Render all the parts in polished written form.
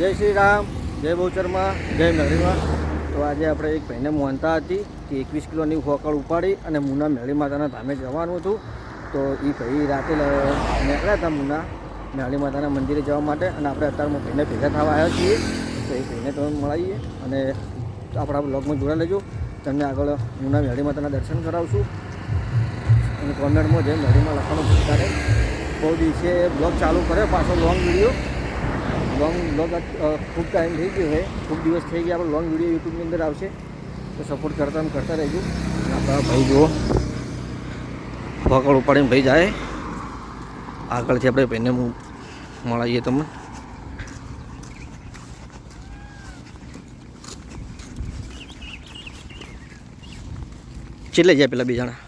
જય શ્રી રામ, જય બહુચરમાં, જય મેળીમાં. તો આજે આપણે એક ભાઈને માનતા હતી કે 21 કિલોની હોકળ ઉપાડી અને મુના મેળી માતાના ધામે જવાનું હતું. તો એ ભાઈ રાતે નીકળ્યા હતા મુના મેળી માતાના મંદિરે જવા માટે, અને આપણે અત્યારમાં ભાઈને ભેગા થવા આવ્યા છીએ. તો એ ભાઈને તમે મળીએ અને આપણા બ્લોગમાં જોડા લેજો. તમને આગળ મુના મેળી માતાના દર્શન કરાવશું. અને કોમેન્ટમાં જે મેળીમાં લખવાનું ભૂલતા નહીં. બહુ દિવસે બ્લોગ ચાલુ કર્યો, પાછો લોંગ વિડીયો. બ્લોગ ખૂબ ટાઈમ થઈ ગયો છે, ખૂબ દિવસ થઈ ગયા. આપણે લોંગ વિડીયો યુટ્યુબની અંદર આવશે, તો સપોર્ટ કરતા રહેજો. આપણા ભાઈ જુઓ ભોકળ ઉપાડીને ભાઈ જાય. આગળથી આપણે ભાઈને મળીએ તમે. ચેલે જાય પેલા બીજાના.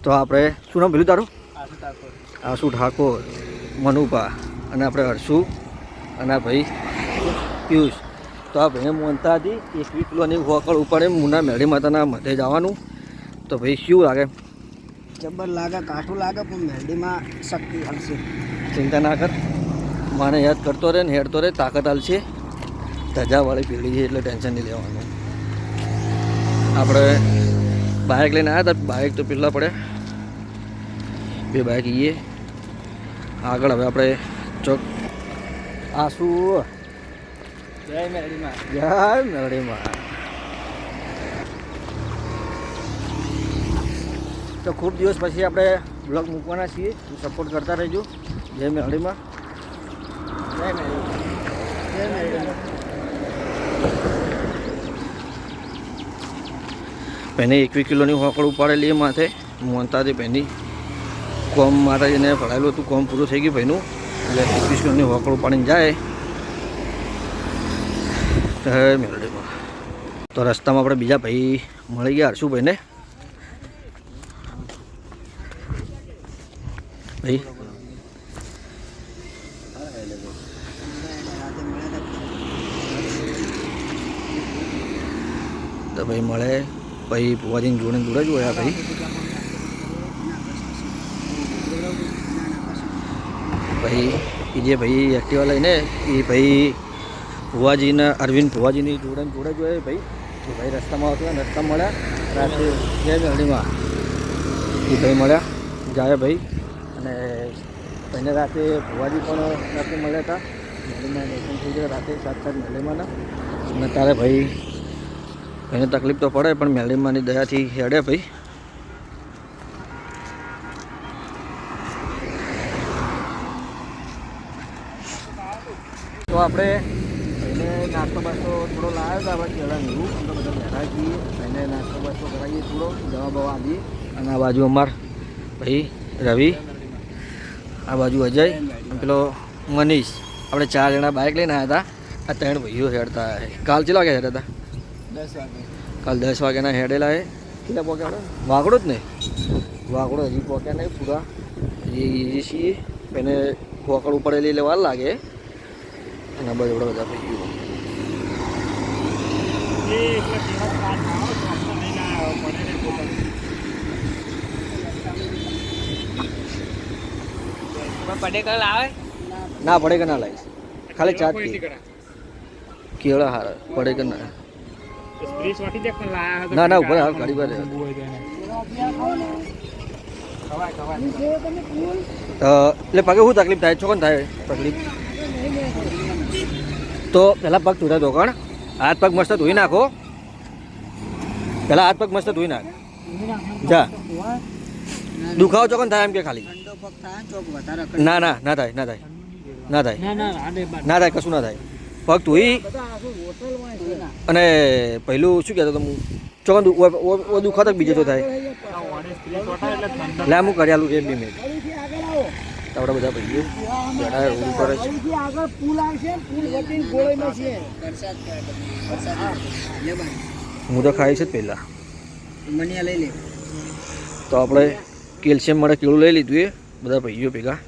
તો આપણે શું નામ પેલું તારું? આશુ ઠાકોર, મનુભા, અને આપણે હર્ષુ, અને આ ભાઈ પિયુષ. તો આ ભાઈને માનતા હતી 21 કિલોની હોકળ ઉપાડે મુના મેળી માતાના મધે જવાનું. તો ભાઈ શું લાગે? જબર લાગે, કાઠું લાગે, પણ મેરડીમાં શક્તિ હલશે. ચિંતા ના કર, મને યાદ કરતો રહે ને હેડતો રહે, તાકાત હાલશે. ધજાવાળી પેઢી છે એટલે ટેન્શન નહીં લેવાનું. આપણે બાઇક લઈને આવ્યા હતા, બાઇક તો પેલા પડે બે બાઇક ઈએ આગળ. હવે આપણે ચોક આસુ જય મેરડીમાં, જય મેરડીમાં. તો ખૂબ દિવસ પછી આપણે બ્લોગ મૂકવાના છીએ, સપોર્ટ કરતા રહેજો. જય મેરડીમાં, જય મેરડીમાં, જય મેરડીમાં. પહેને 21 કિલોની હોકળ ઉપાડેલી એ માથે માનતા હતી. પહેની કોમ માતાજીને ભરાયેલું હતું, કોમ પૂરું થઈ ગયું ભાઈનું, એટલે 21 કિલોની હોકળ ઉપાડીને જાય મેરડીમાં. તો રસ્તામાં આપણે બીજા ભાઈ મળી ગયા, હર્ષુભાઈને. ભાઈ તો ભાઈ મળે ભાઈ ભુવાજીને જોડે જ હોય ભાઈ. ભાઈ એ જે ભાઈ એક્ટિવા લઈને એ ભાઈ ભુવાજીને અરવિંદ ભુવાજીની જોડે જ હોય ભાઈ. એ ભાઈ રસ્તામાં આવતા રસ્તા મળ્યા રાતે જય મેરડીમાં. એ ભાઈ મળ્યા જાય ભાઈ, અને ભાઈને રાતે ભુવાજી પણ રાતે મળ્યા હતા. મેળીમાં દર્શન થઈ ગયા રાતે સાત મેળીમાંના. અને તારે ભાઈ એને તકલીફ તો પડે, પણ મેળીમાંની દયાથી હેડે ભાઈ. તો આપણે એને નાસ્તો બાસ્તો થોડો લાવ્યો હતા, આપણે કેળા નીવું અમે બધા બેઠા છીએ. એને નાસ્તો બાસ્તો કરાવીએ, થોડો દવા બવા આપીએ. અને આ બાજુ અમાર ભાઈ રવિ, આ બાજુ અજય, પેલો મનીષ. આપણે 4 જણા બાઇક લઈને આવ્યા હતા. આ 3 ભાઈઓ હેડતા. કાલ ચેલા વાગે હેડતા? 10 વાગે. કાલ 10 વાગ્યાના હેડેલા એ. કેટલા પોક્યા આપણે? વાઘડો જ નહીં, વાઘડો હજી પોક્યા નહીં પૂરા. હજી છીએ એને હોકળ ઉપાડેલી એટલે વાર લાગે. અને બધા બધા ભાઈઓ પટેકલ આવે ના પડે કે ના લાવીશ, ખાલી 4 કેળા હારા પડે કે ના. ના ના ઉપર હાલ ગાડી પર એટલે પગે શું તકલીફ થાય? ચોકન થાય તકલીફ? તો પહેલાં પગ ધોતા ધોકણ, હાથ પગ મસ્ત ધોઈ નાખો. પહેલાં હાથ પગ મસ્ત ધોઈ નાખ. જા દુખાવો ચોકન થાય એમ કે ખાલી? ના ના ના થાય, ના થાય, ના થાય, ના થાય, કશું ના થાય. પગ ધોઈ અને પહેલું શું કહેતો તમે ચોકન દુખાતો બીજો તો થાય. લે હું કરી આલું 1-2 મિનિટ. આપણા બધા ભાઈઓ બેઠા રોડ ઉપર જ. હું તો ખાઈ છે જ પહેલાં. તો આપણે કેલ્શિયમ માટે કેળું લઈ લીધું. એ બધા ભાઈઓ ભેગા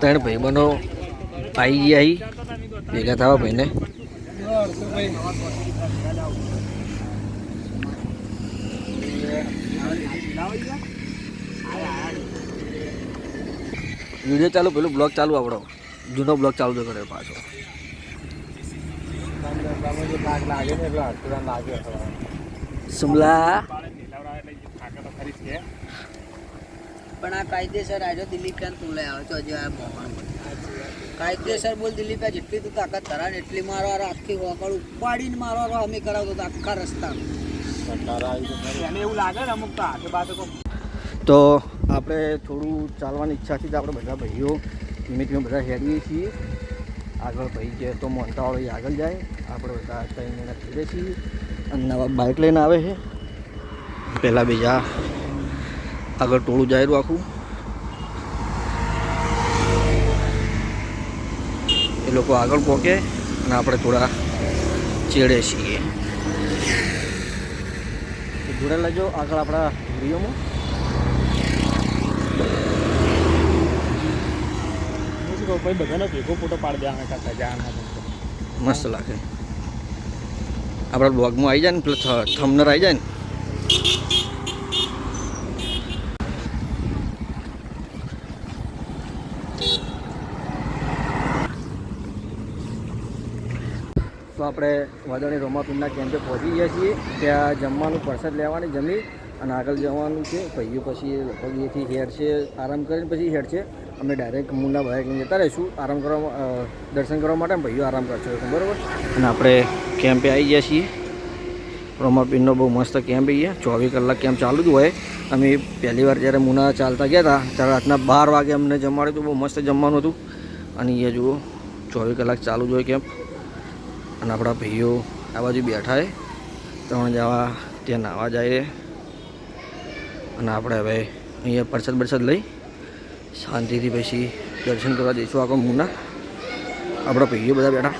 3 ભાઈબંધો આવી ગયા ભેગા થવા ભાઈને. વિડીયો ચાલુ પેલું બ્લોગ ચાલુ આપણો જૂનો બ્લોગ ચાલુ તો કર્યો પાછો. સુમલા પણ આ કાયદેસર આજે દિલીપ ખાન તું લઈ આવે છો હજુ આ મોહન કાયદેસર બોલ દિલીપ જેટલી તું તાકાત ધરા ને એટલી મારો આખી હોકળ ઉપાડીને મારો અમે કરાવતો હતો આખા રસ્તા એવું લાગે ને અમુક તો હાથે બાથે તો આપણે થોડું ચાલવાની ઈચ્છાથી જ આપણે બધા ભાઈઓ ધીમે ધીમે બધા હેડીએ છીએ. આગળ ભાઈ જે તો મોનતાવાળો એ આગળ જાય, આપણે બધા 3 મહિના ફીરે છીએ અને નવા બાઇક લઈને આવે છે. પહેલાં બીજા આગળ ટોળું જાયરું આખું એ લોકો આગળ પહોંચે અને આપણે થોડા ચેડે છીએ. જોડે લેજો આગળ આપણા વિડીયોમાં. કોઈ બધાનો ભેગો ફોટો પાડી દેવાના કરતા જવાના મસ્ત લાગે. આપણા બ્લોગમાં આવી જાય ને પેલો થંબનેલ આવી જાય ને. તો આપણે વાદળની રોમાપીરના કેમ્પે પહોંચી ગયા છીએ. ત્યાં જમવાનું પ્રસાદ લેવાની જમી અને આગળ જવાનું છે. ભાઈઓ પછી લગભગ એથી હેડ છે, આરામ કરીને પછી હેડ છે. અમે ડાયરેક્ટ મુન્ના બાઇક લઈને જતા રહીશું આરામ કરવા, દર્શન કરવા માટે. ભાઈઓ આરામ કરશે બરાબર. અને આપણે કેમ્પે આવી ગયા છીએ. રોમાપીરનો બહુ મસ્ત કેમ્પ અહીંયા 24 કલાક કેમ્પ ચાલુ જ હોય. અમે પહેલી વાર જ્યારે મુના ચાલતા ગયા હતા ત્યારે રાતના 12 વાગે અમને જમાડ્યું હતું. બહુ મસ્ત જમવાનું હતું. અને અહીંયા જુઓ 24 કલાક ચાલુ જ હોય કેમ્પ. અને આપણા ભાઈઓ આ બાજુ બેઠા છે, 3 જવા ત્યાં નાહવા જાય. અને આપણે હવે અહીંયા પ્રસાદ બરસાદ લઈ શાંતિથી પછી દર્શન કરવા જઈશું આખો મુના. આપણા ભાઈઓ બધા બેઠા.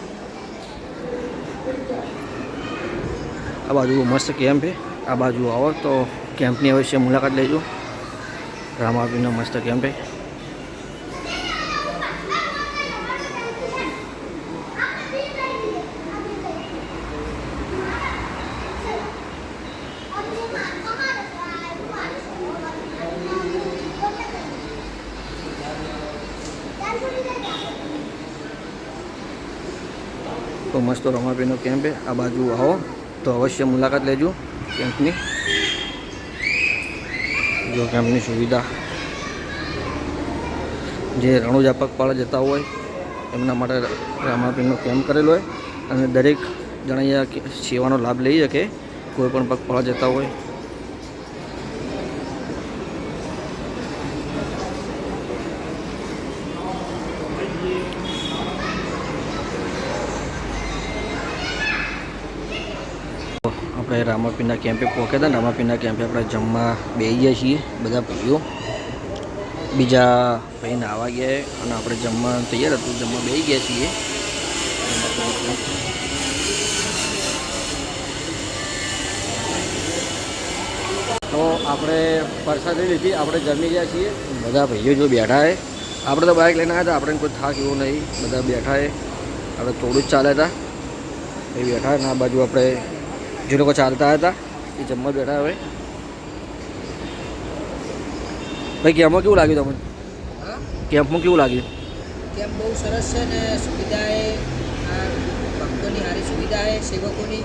આ બાજુ મસ્ત કેમ્પ છે. આ બાજુ આવો તો કેમ્પની અવશ્ય મુલાકાત લેજો. રામાપીરનો મસ્ત કેમ્પ છે. તો મસ્ત રમાપીરનો કેમ્પ છે. આ બાજુ આવો તો અવશ્ય મુલાકાત લેજો કેમ્પની. જો કેમ્પની સુવિધા જે રણુજા પગપાળા જતા હોય એમના માટે રામાપીરનો કેમ્પ કરેલો હોય. અને દરેક જણા અહીંયા સેવાનો લાભ લઈ શકે, કોઈ પણ પગપાળા જતા હોય. આપણે રામાપીરના કેમ્પે પહોંચ્યા હતા. રામાપીરના કેમ્પે આપણે જમવા બેસી ગયા છીએ બધા ભાઈઓ. બીજા ભાઈ નાહવા ગયા અને આપણે જમવા તૈયાર હતું, જમવા બેસી ગયા છીએ. તો આપણે પ્રસાદ લઈ લીધી, આપણે જમી ગયા છીએ. બધા ભાઈઓ જો બેઠા છે. આપણે તો બાઇક લઈને આવ્યા હતા, આપણે કોઈ થાક એવો નહીં. બધા બેઠા છે. આપણે થોડું જ ચાલ્યા હતા એ બેઠા. અને આ બાજુ આપણે જે લોકો ચાલતા હતા એ જમવા બેઠા. હવે ભાઈ કેમ્પમાં કેવું લાગ્યું તમને? કેમ્પમાં કેવું લાગ્યું? કેમ્પ બહુ સરસ છે ને સુવિધા એ ભક્તોની સારી સુવિધા છે, સેવકોની.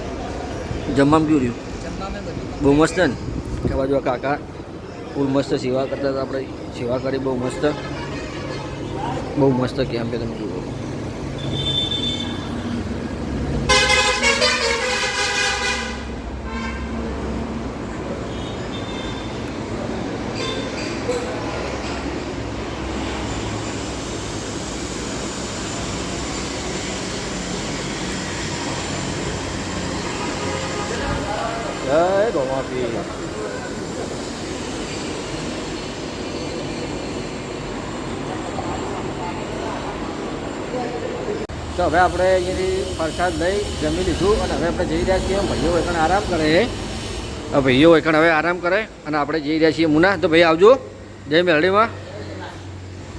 જમવામાં કેવું રહ્યું? જમવામાં બધું બહુ મસ્ત ને. આ બાજુ આ કાકા ફૂલ મસ્ત સેવા કરતા હતા. આપણે સેવા કરી બહુ મસ્ત. બહુ મસ્ત કેમ્પ તમે જુઓ. જય રોમાપીર. તો હવે આપણે અહીંયાથી પ્રસાદ લઈ જમી લીધું અને હવે આપણે જઈ રહ્યા છીએ. ભાઈઓ એકણ આરામ કરે છે. ભાઈઓ એકણ હવે આરામ કરે અને આપણે જઈ રહ્યા છીએ મુના. તો ભાઈ આવજો જય મેલડીમાં.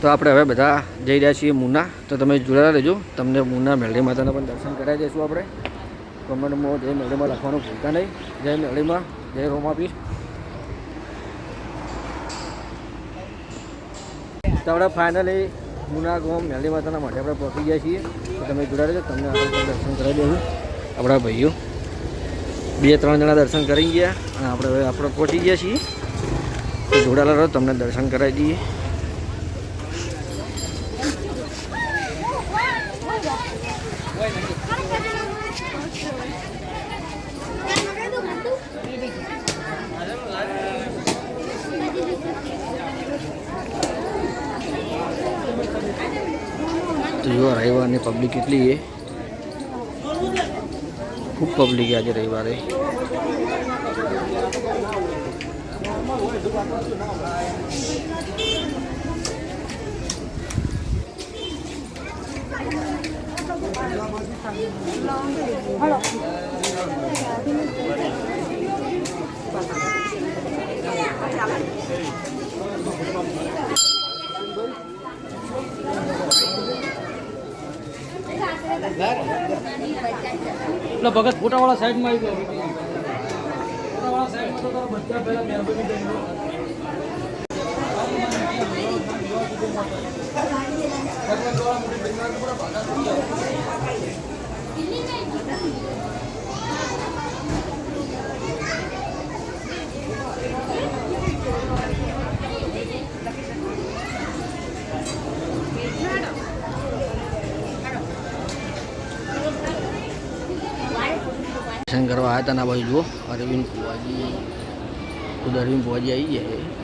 તો આપણે હવે બધા જઈ રહ્યા છીએ મુના. તો તમે જોડાયેલા રહેજો. તમને મુના મેલડી માતાના પણ દર્શન કરાવી દઈશું. આપણે કમેન્ટમાં જય મેલડીમાં લખવાનું ભૂલતા નહીં. જય મેલડીમાં, જય રોમાપીર. તો આપણે ફાઇનલી મુના ગામ મેલી માતાના માટે આપણે પહોંચી ગયા છીએ. તો તમે જોડાઈ રહેજો, તમને આગળ પણ દર્શન કરાવી દેવું. આપણા ભાઈઓ 2-3 જણા દર્શન કરી ગયા અને આપણે પહોંચી ગયા છીએ. તો જોડાયેલા રહો, તમને દર્શન કરાવી દઈએ. તો જો રવિવારની પબ્લિક કેટલી છે, ખૂબ પબ્લિક છે આજે રવિવારે. એટલે ભગત ફોટાવાળા સાઈડમાં આવી ગયો. ફોટાવાળા સાઈડમાં તો બધા પહેલા મહેરબાની કરી દર્શન કરવા આવ્યા હતા ના ભાઈ. જુઓ અરવિંદ ભુવાજી, ખુદ અરવિંદ ભુવાજી આવી ગયા.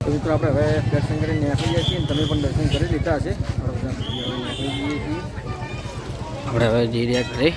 તો મિત્રો આપણે હવે દર્શન કરીને નીકળી જઈએ છીએ. તમે પણ દર્શન કરી લીધા હશે. આપણે હવે જઈ રહ્યા ઘરે.